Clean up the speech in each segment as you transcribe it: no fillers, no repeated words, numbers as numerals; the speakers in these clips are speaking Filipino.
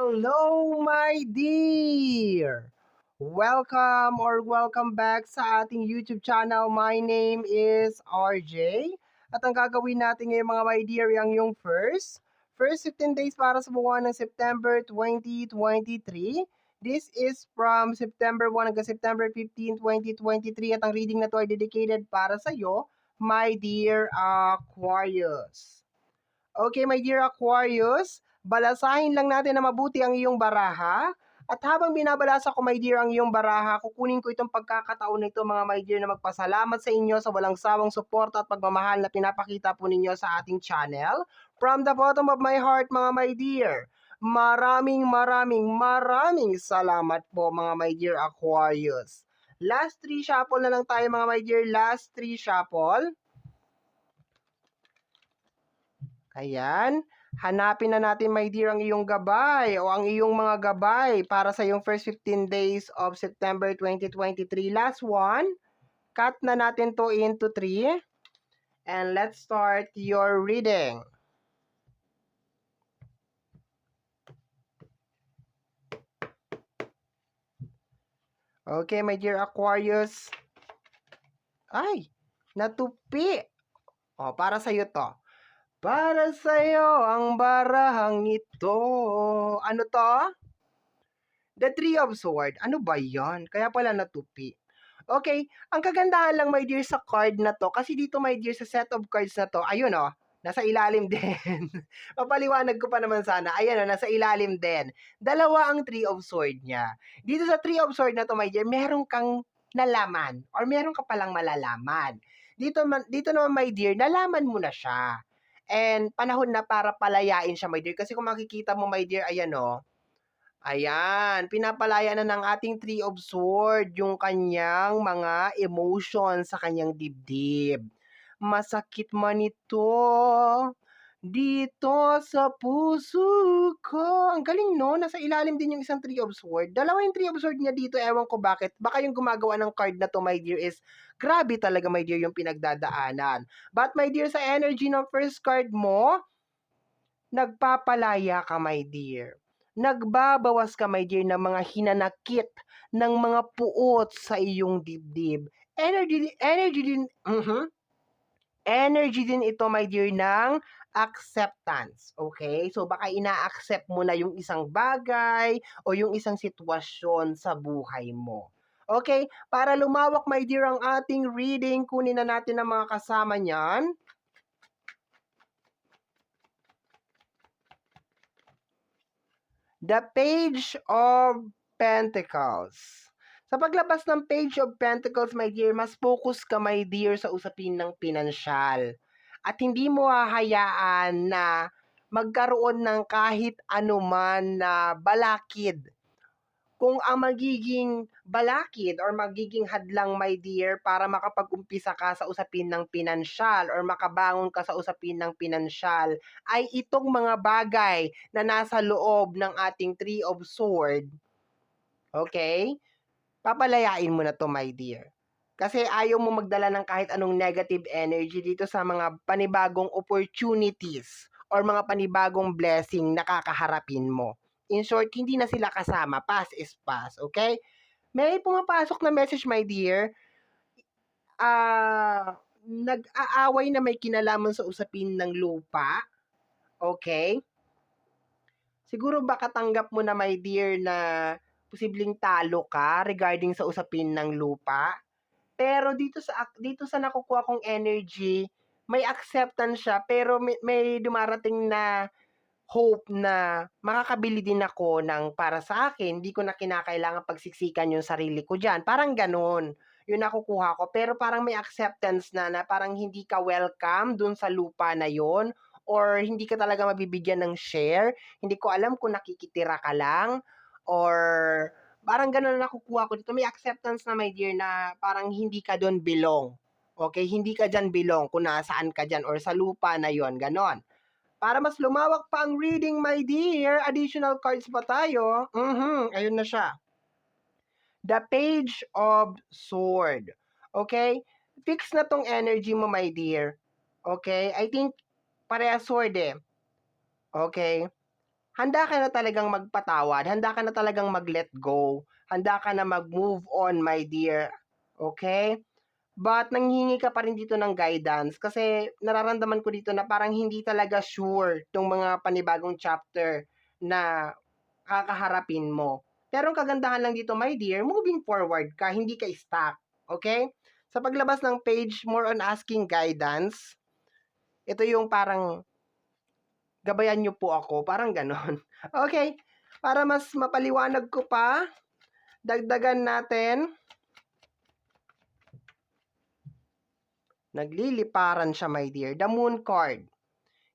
Hello, my dear! Welcome back sa ating YouTube channel. My name is RJ. At ang gagawin natin ngayon mga my dear, yung first 15 days para sa buwan ng September 2023. This is from September 1 hanggang September 15, 2023 at ang reading na to ay dedicated para sa iyo, my dear Aquarius. Okay, my dear Aquarius, balasahin lang natin na mabuti ang iyong baraha. At habang binabalasa ko, my dear, ang iyong baraha, kukunin ko itong pagkakataon na ito, mga my dear, na magpasalamat sa inyo sa walang sawang suporta at pagmamahal na pinapakita po ninyo sa ating channel. From the bottom of my heart, mga my dear, maraming salamat po, mga my dear Aquarius. Last 3 shuffle na lang tayo, mga my dear, last 3 shuffle. Ayan. Hanapin na natin, my dear, ang iyong gabay o ang iyong mga gabay para sa iyong first 15 days of September 2023. Last one. Cut na natin to into 3. And let's start your reading. Okay, my dear Aquarius. Ay, natupi. O, para sa'yo to. Para sa'yo ang barahang ito. Ano to? The Three of Swords. Ano ba yan? Kaya pala natupi. Okay, ang kagandahan lang, my dear, sa card na to, kasi dito, my dear, sa set of cards na to, ayun oh, nasa ilalim din. Papaliwanag ko pa naman sana. Ayan oh, nasa ilalim din. Dalawa ang Three of Swords niya. Dito sa Three of Swords na to, my dear, meron kang nalaman or meron ka palang malalaman. Dito naman, my dear, nalaman mo na siya. And panahon na para palayain siya, my dear. Kasi kung makikita mo, my dear, ayan oh, ayan, pinapalaya na ng ating Three of Swords yung kanyang mga emotions sa kanyang dibdib. Masakit man ito dito sa puso ko. Ang galing, no? Nasa ilalim din yung isang Three of Swords. Dalawa yung Three of Swords niya dito, ewan ko bakit. Baka yung gumagawa ng card na to, my dear, is grabe talaga, my dear, yung pinagdadaanan. But, my dear, sa energy ng first card mo, nagpapalaya ka, my dear. Nagbabawas ka, my dear, ng mga hinanakit, ng mga puot sa iyong dibdib. Energy din ito, my dear, ng acceptance. Okay? So, baka ina-accept mo na yung isang bagay o yung isang sitwasyon sa buhay mo. Okay? Para lumawak, my dear, ang ating reading, kunin na natin ang mga kasama niyan. The Page of Pentacles. Sa paglabas ng Page of Pentacles, my dear, mas focus ka, my dear, sa usapin ng pinansyal. At hindi mo hahayaan na magkaroon ng kahit anuman na balakid. Kung ang magiging balakid or magiging hadlang, my dear, para makapag-umpisa ka sa usapin ng pinansyal or makabangon ka sa usapin ng pinansyal, ay itong mga bagay na nasa loob ng ating Three of Swords. Okay? Papalayain mo na to, my dear. Kasi ayaw mo magdala ng kahit anong negative energy dito sa mga panibagong opportunities or mga panibagong blessing na kakaharapin mo. In short, hindi na sila kasama. Past is past, okay? May pumapasok na message, my dear. Nag-aaway na may kinalaman sa usapin ng lupa. Okay? Siguro baka tanggap mo na, my dear, na posibleng talo ka regarding sa usapin ng lupa. Pero dito sa nakukuha kong energy, may acceptance siya pero may dumarating na hope na makakabili din ako ng para sa akin, hindi ko na kinakailangan pagsiksikan yung sarili ko diyan. Parang gano'n, yung nakukuha ko. Pero parang may acceptance na parang hindi ka welcome dun sa lupa na yon or hindi ka talaga mabibigyan ng share. Hindi ko alam kung nakikitira ka lang or parang gano'n na nakukuha ko dito. May acceptance na, my dear, na parang hindi ka doon belong. Okay, hindi ka diyan belong kung nasaan ka diyan or sa lupa na yon, gano'n. Para mas lumawak pa ang reading, my dear, additional cards pa tayo. Ayun na siya. The Page of Sword. Okay? Fix na tong energy mo, my dear. Okay? I think pareha sword eh. Okay? handa ka na talagang magpatawad, handa ka na talagang mag-let go, handa ka na mag-move on, my dear. Okay? But nanghihingi ka pa rin dito ng guidance kasi nararamdaman ko dito na parang hindi talaga sure tong mga panibagong chapter na kakaharapin mo. Pero ang kagandahan lang dito, my dear, moving forward ka, hindi ka stuck. Okay? Sa paglabas ng page, more on asking guidance, ito yung parang gabayan niyo po ako, parang ganon. Okay, para mas mapaliwanag ko pa, dagdagan natin. Nagliliparan siya, my dear. The moon card.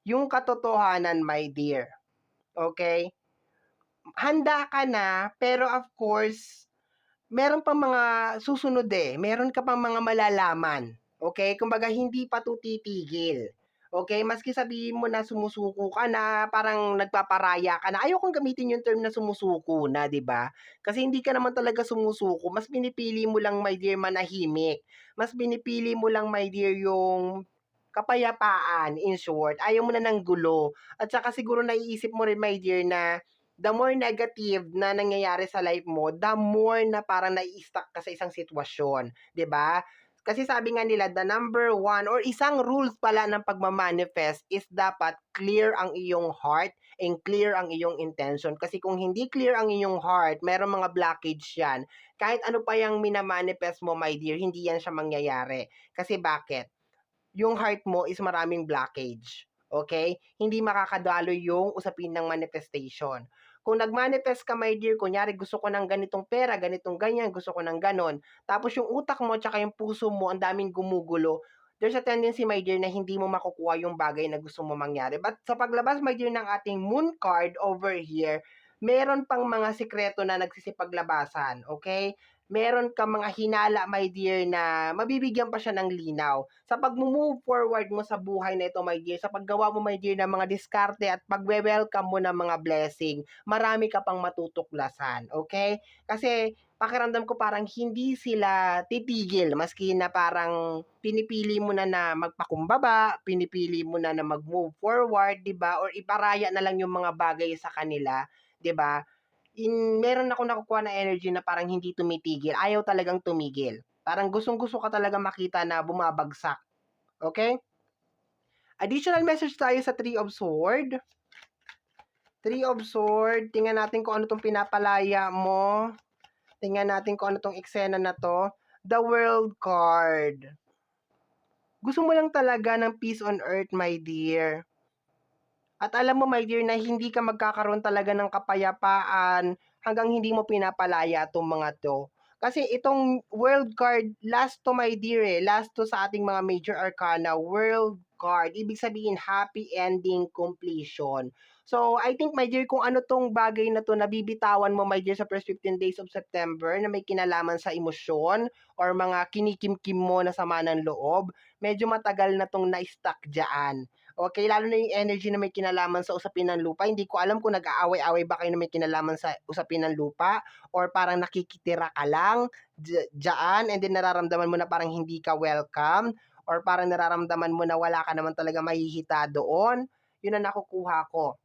Yung katotohanan, my dear. Okay? Handa ka na, pero of course, meron pang mga susunod eh. Meron ka pang mga malalaman. Okay? Kumbaga, hindi pa to titigil. Okay? Maski sabihin mo na sumusuko ka na, parang nagpaparaya ka na. Ayokong gamitin yung term na sumusuko na, di ba? Kasi hindi ka naman talaga sumusuko. Mas pinipili mo lang, my dear, manahimik. Mas pinipili mo lang, my dear, yung kapayapaan, in short. Ayaw mo na ng gulo. At saka siguro naiisip mo rin, my dear, na the more negative na nangyayari sa life mo, the more na parang nai-stuck ka sa isang sitwasyon. 'Di ba? Kasi sabi nga nila, the number one or isang rules pala ng pagmamanifest is dapat clear ang iyong heart and clear ang iyong intention. Kasi kung hindi clear ang iyong heart, meron mga blockage yan. Kahit ano pa yung minamanifest mo, my dear, hindi yan siya mangyayari. Kasi bakit? Yung heart mo is maraming blockage. Okay? Hindi makakadalo yung usapin ng manifestation. Kung nag-manifest ka, my dear, kunyari gusto ko ng ganitong pera, ganitong ganyan, gusto ko ng ganon, tapos yung utak mo tsaka yung puso mo, ang daming gumugulo, there's a tendency, my dear, na hindi mo makukuha yung bagay na gusto mo mangyari. But sa paglabas, my dear, ng ating moon card over here, meron pang mga sikreto na nagsisipaglabasan, okay? Meron ka mga hinala, my dear, na mabibigyan pa siya ng linaw. Sa pag-move forward mo sa buhay na ito, my dear, sa paggawa mo, my dear, ng mga diskarte at pag-welcome mo ng mga blessing, marami ka pang matutuklasan, okay? Kasi pakiramdam ko parang hindi sila titigil, maski na parang pinipili mo na na magpakumbaba, pinipili mo na na mag-move forward, di ba? Or iparaya na lang yung mga bagay sa kanila, di ba? Meron ako nakukuha na energy na parang hindi tumitigil, ayaw talagang tumigil. Parang gustong-gusto ka talaga makita na bumabagsak. Okay? Additional message tayo sa Three of Sword. Three of Sword, tingnan natin kung ano tong pinapalaya mo. Tingnan natin kung ano tong eksena na to. The World card. Gusto mo lang talaga ng peace on earth, my dear. At alam mo, my dear, na hindi ka magkakaroon talaga ng kapayapaan hanggang hindi mo pinapalaya itong mga to. Kasi itong world card, last to, my dear, last to sa ating mga major arcana, world card. Ibig sabihin, happy ending completion. So, I think, my dear, kung ano tong bagay na to, nabibitawan mo, my dear, sa first 15 days of September na may kinalaman sa emosyon or mga kinikimkim mo na sama ng loob, medyo matagal na tong na-stuck dyan. Okay, lalo na yung energy na may kinalaman sa usapin ng lupa. Hindi ko alam kung nag-aaway-away ba kayo na may kinalaman sa usapin ng lupa or parang nakikitira ka lang dyan and then nararamdaman mo na parang hindi ka welcome or parang nararamdaman mo na wala ka naman talaga mahihita doon. Yun ang nakukuha ko.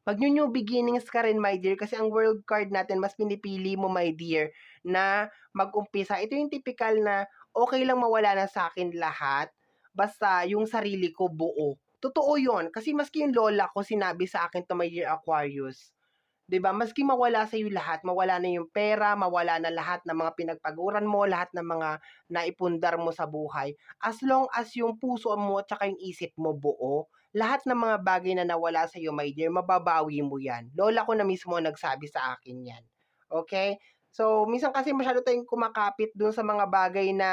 Pag new beginnings ka rin, my dear, kasi ang world card natin, mas pinipili mo, my dear, na mag-umpisa. Ito yung typical na okay lang mawala na sa akin lahat, basta yung sarili ko buo. Totoo yon kasi maski yung lola ko sinabi sa akin to, my dear Aquarius. 'Di ba? Maski mawala sa iyo lahat, mawala na yung pera, mawala na lahat ng mga pinagpaguran mo, lahat ng mga naipundar mo sa buhay. As long as yung puso mo at saka yung isip mo buo, lahat ng mga bagay na nawala sa iyo, my dear, mababawi mo yan. Lola ko na mismo nagsabi sa akin yan. Okay? So, minsan kasi masyado tayong kumakapit dun sa mga bagay na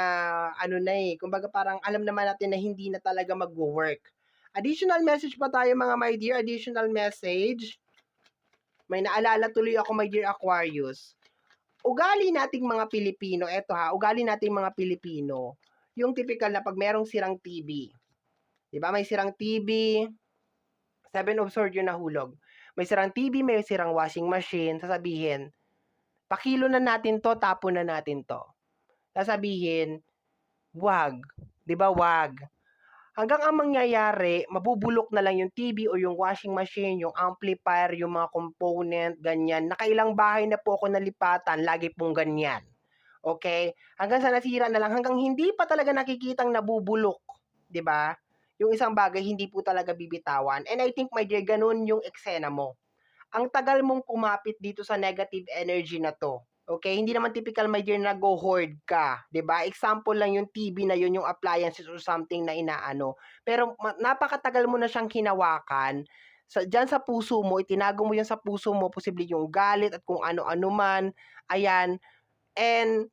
ano na kumbaga parang alam naman natin na hindi na talaga magwo-work. Additional message pa tayo mga my dear, additional message. May naalala tuloy ako, my dear Aquarius. Ugali nating mga Pilipino, eto ha, ugali nating mga Pilipino, yung typical na pag merong sirang TV. 'Di ba? May sirang TV, Seven of Swords yung nahulog. May sirang TV, may sirang washing machine, sasabihin, pakilo na natin to, tapon na natin to. Sasabihin, wag. 'Di ba? Wag. hanggang ang mangyayari, mabubulok na lang yung TV o yung washing machine, yung amplifier, yung mga component, ganyan. Nakailang bahay na po ako nalipatan, lagi pong ganyan. Okay? Hanggang sa nasira na lang, hanggang hindi pa talaga nakikitang nabubulok, 'di ba? Yung isang bagay hindi po talaga bibitawan. And I think, my dear, ganun yung eksena mo. Ang tagal mong kumapit dito sa negative energy na 'to. Okay, hindi naman typical, my dear, na go hoard ka, 'di ba? Example lang yung TV na yun, yung appliances or something na inaano. Pero napakatagal mo na siyang hinawakan. Diyan sa puso mo, itinago mo yan sa puso mo, posible yung galit at kung ano-ano man, ayan. And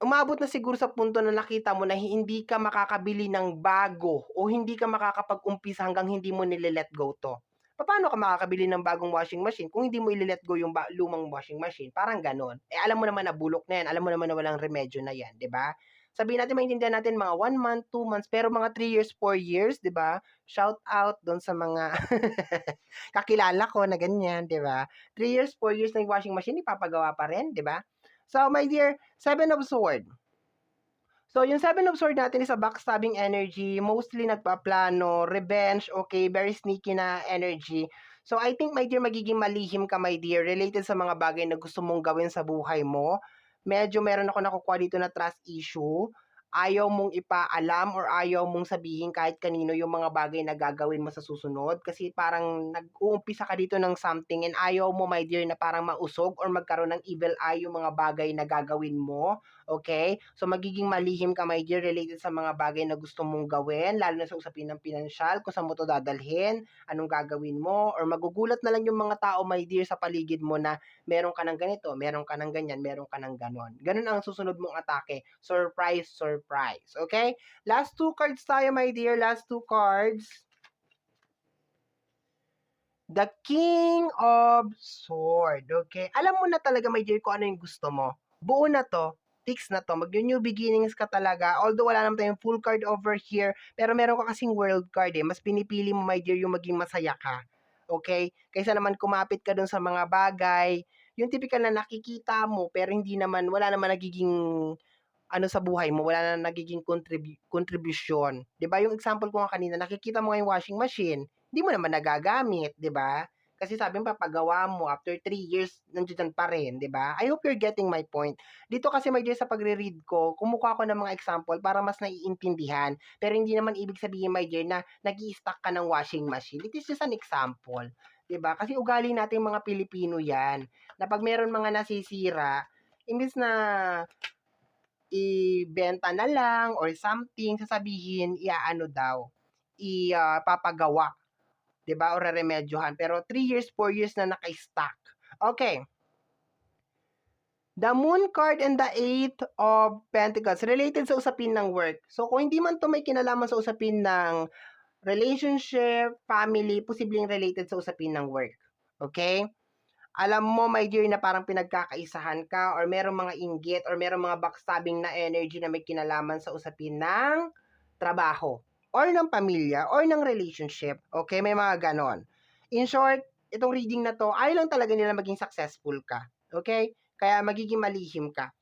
umabot na siguro sa punto na nakita mo na hindi ka makakabili ng bago o hindi ka makakapag-umpisa hanggang hindi mo nile-let go 'to. Papaano ka makakabili ng bagong washing machine kung hindi mo ile-let go yung lumang washing machine, parang gano'n. Eh, alam mo naman na bulok na 'yan, alam mo naman na walang remedyo na 'yan, 'di ba? Sabihin natin maintindihan natin mga 1 month, 2 months, pero mga 3 years, 4 years, 'di ba? Shout out do'n sa mga kakilala ko na ganyan, 'di ba? 3 years, 4 years na yung washing machine ipapagawa pa rin, 'di ba? So, my dear, Seven of Sword. So, yung Seven of Sword natin is a backstabbing energy, mostly nagpaplano, revenge, okay, very sneaky na energy. So, I think, my dear, magiging malihim ka, my dear, related sa mga bagay na gusto mong gawin sa buhay mo. Medyo meron ako nakukuha dito na trust issue. Ayaw mong ipaalam or ayaw mong sabihin kahit kanino yung mga bagay na gagawin mo sa susunod. Kasi parang nag-uumpisa ka dito ng something and ayaw mo, my dear, na parang mausog or magkaroon ng evil eye yung mga bagay na gagawin mo. Okay? So, magiging malihim ka, my dear, related sa mga bagay na gusto mong gawin, lalo na sa usapin ng pinansyal, kung saan mo to dadalhin, anong gagawin mo, or magugulat na lang yung mga tao, my dear, sa paligid mo na meron ka ng ganito, meron ka ng ganyan, meron ka ng ganon. Ganon ang susunod mong atake. Surprise, surprise. Okay? Last 2 cards tayo, my dear. Last 2 cards. The King of Sword. Okay? Alam mo na talaga, my dear, kung ano yung gusto mo. Buo na to. Fix na to. Mag-new beginnings ka talaga. Although wala naman tayong full card over here, pero meron ka kasing world card eh. Mas pinipili mo, my dear, yung maging masaya ka. Okay? Kaysa naman kumapit ka dun sa mga bagay, yung typical na nakikita mo, pero hindi naman, wala naman nagiging ano sa buhay mo, wala na nagiging contribution. 'Di ba? Yung example ko nga kanina, nakikita mo nga yung washing machine, hindi mo naman nagagamit, 'di ba? Kasi sabi mo papagawa mo after 3 years nandiyan pa rin, 'di ba? I hope you're getting my point. Dito kasi, my dear, sa pagre-read ko, kumukuha ako ng mga example para mas naiintindihan. Pero hindi naman ibig sabihin, my dear, na nag-i-stock ka ng washing machine. It is just an example. 'Di ba? Kasi ugali nating mga Pilipino 'yan, na pag meron mga nasisira, imbes na ibenta na lang or something, sasabihin iaano daw, ipapagawa, 'di ba, or reremedyohan. Pero 3 years, 4 years na naka-stock. Okay. The Moon card and the Eight of Pentacles, related sa usapin ng work. So, kung hindi man to may kinalaman sa usapin ng relationship, family, posibleng related sa usapin ng work. Okay? Alam mo, my dear, na parang pinagkakaisahan ka or merong mga inggit or merong mga backstabbing na energy na may kinalaman sa usapin ng trabaho or ng pamilya or ng relationship. Okay? May mga ganon. In short, itong reading na to, ayaw lang talaga nila maging successful ka. Okay? Kaya magiging malihim ka.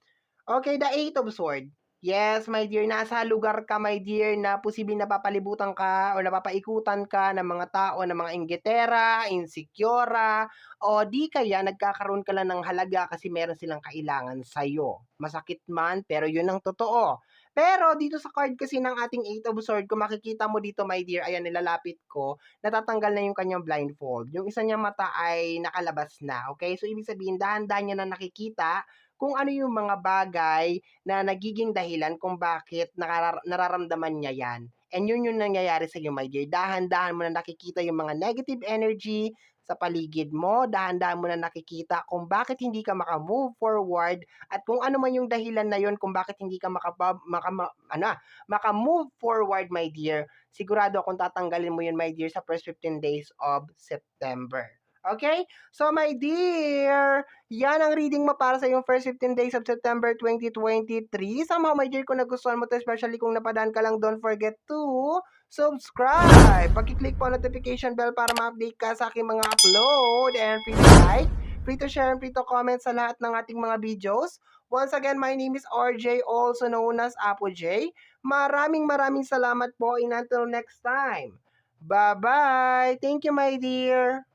Okay, the Eight of Sword. Yes, my dear, nasa lugar ka, my dear, na posibleng napapalibutan ka o napapaikutan ka ng mga tao, ng mga inggitera, insekyora, o di kaya nagkakaroon ka lang ng halaga kasi meron silang kailangan sa'yo. Masakit man, pero yun ang totoo. Pero dito sa card kasi ng ating Eight of Sword, kung makikita mo dito, my dear, ayan, nilalapit ko, natatanggal na yung kanyang blindfold. Yung isa niyang mata ay nakalabas na, okay? So, ibig sabihin, dahan-dahan niya na nakikita kung ano yung mga bagay na nagiging dahilan kung bakit nararamdaman niya yan. And yun yung nangyayari sa iyo, my dear. Dahan-dahan mo na nakikita yung mga negative energy sa paligid mo. Dahan-dahan mo na nakikita kung bakit hindi ka maka-move forward at kung ano man yung dahilan na yun kung bakit hindi ka maka-move forward, my dear. Sigurado akong tatanggalin mo yun, my dear, sa first 15 days of September. Okay? So, my dear, yan ang reading mo para sa yung first 15 days of September 2023. Somehow, my dear, kung nagustuhan mo to, especially kung napadaan ka lang, don't forget to subscribe. Pag-click po ang notification bell para ma-update ka sa aking mga upload. And free to like, free to share, and free to comment sa lahat ng ating mga videos. Once again, my name is RJ, also known as Apo J. Maraming salamat po and until next time. Bye-bye! Thank you, my dear!